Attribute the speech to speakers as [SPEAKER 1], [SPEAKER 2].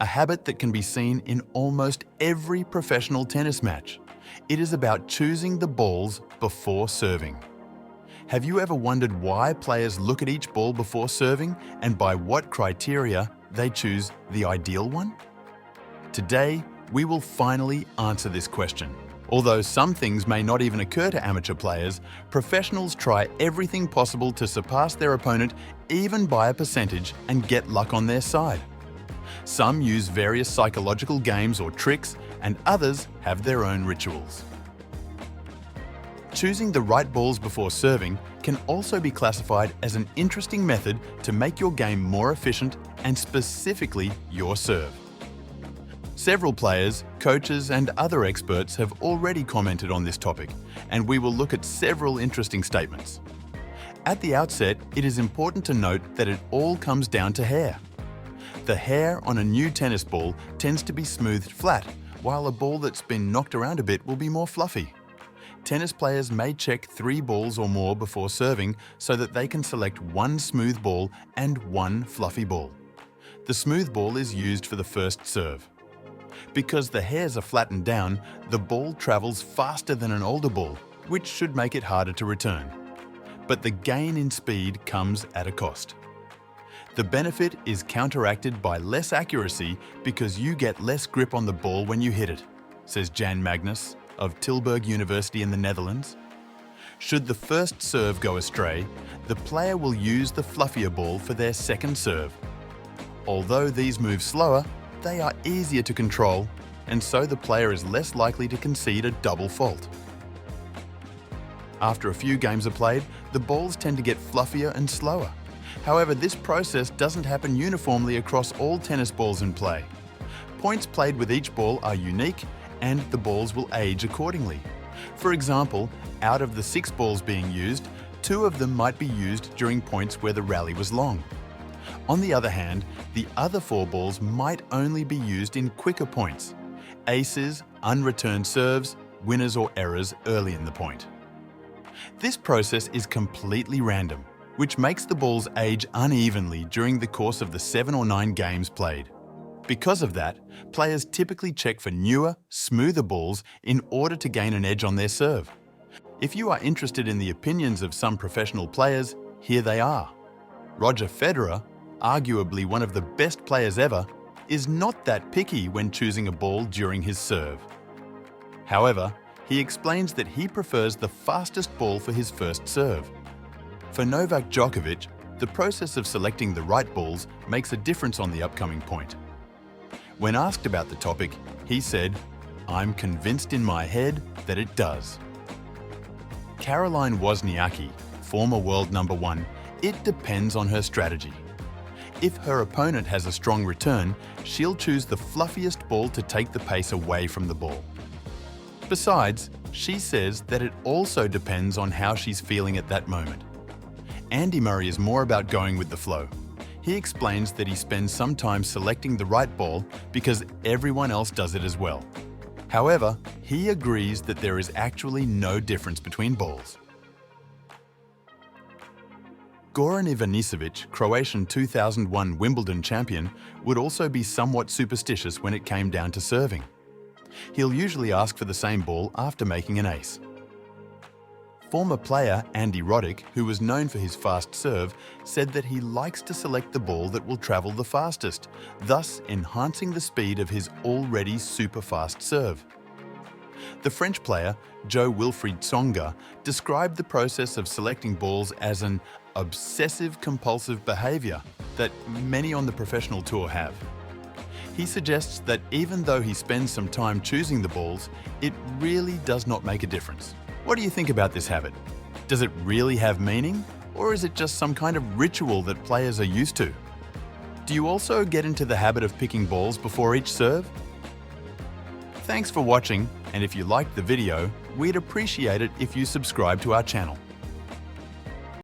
[SPEAKER 1] a habit that can be seen in almost every professional tennis match. It is about choosing the balls before serving. Have you ever wondered why players look at each ball before serving and by what criteria they choose the ideal one? Today, we will finally answer this question. Although some things may not even occur to amateur players, professionals try everything possible to surpass their opponent even by a percentage and get luck on their side. Some use various psychological games or tricks, and others have their own rituals. Choosing the right balls before serving can also be classified as an interesting method to make your game more efficient and specifically your serve. Several players, coaches, and other experts have already commented on this topic, and we will look at several interesting statements. At the outset, it is important to note that it all comes down to hair. The hair on a new tennis ball tends to be smoothed flat, while a ball that's been knocked around a bit will be more fluffy. Tennis players may check 3 balls or more before serving so that they can select one smooth ball and one fluffy ball. The smooth ball is used for the first serve. Because the hairs are flattened down, the ball travels faster than an older ball, which should make it harder to return. But the gain in speed comes at a cost. The benefit is counteracted by less accuracy because you get less grip on the ball when you hit it, says Jan Magnus of Tilburg University in the Netherlands. Should the first serve go astray, the player will use the fluffier ball for their second serve. Although these move slower, they are easier to control, and so the player is less likely to concede a double fault. After a few games are played, the balls tend to get fluffier and slower. However, this process doesn't happen uniformly across all tennis balls in play. Points played with each ball are unique, and the balls will age accordingly. For example, out of the 6 balls being used, 2 of them might be used during points where the rally was long. On the other hand, the other 4 balls might only be used in quicker points, aces, unreturned serves, winners or errors early in the point. This process is completely random, which makes the balls age unevenly during the course of the 7 or 9 games played. Because of that, players typically check for newer, smoother balls in order to gain an edge on their serve. If you are interested in the opinions of some professional players, here they are. Roger Federer, arguably one of the best players ever, is not that picky when choosing a ball during his serve. However, he explains that he prefers the fastest ball for his first serve. For Novak Djokovic, the process of selecting the right balls makes a difference on the upcoming point. When asked about the topic, he said, "I'm convinced in my head that it does." Caroline Wozniacki, former world number 1, it depends on her strategy. If her opponent has a strong return, she'll choose the fluffiest ball to take the pace away from the ball. Besides, she says that it also depends on how she's feeling at that moment. Andy Murray is more about going with the flow. He explains that he spends some time selecting the right ball because everyone else does it as well. However, he agrees that there is actually no difference between balls. Goran Ivanisevic, Croatian 2001 Wimbledon champion, would also be somewhat superstitious when it came down to serving. He'll usually ask for the same ball after making an ace. Former player Andy Roddick, who was known for his fast serve, said that he likes to select the ball that will travel the fastest, thus enhancing the speed of his already super fast serve. The French player, Jo-Wilfried Tsonga, described the process of selecting balls as an obsessive-compulsive behavior that many on the professional tour have. He suggests that even though he spends some time choosing the balls, it really does not make a difference. What do you think about this habit? Does it really have meaning, or is it just some kind of ritual that players are used to? Do you also get into the habit of picking balls before each serve? Thanks for watching, and if you liked the video, we'd appreciate it if you subscribe to our channel.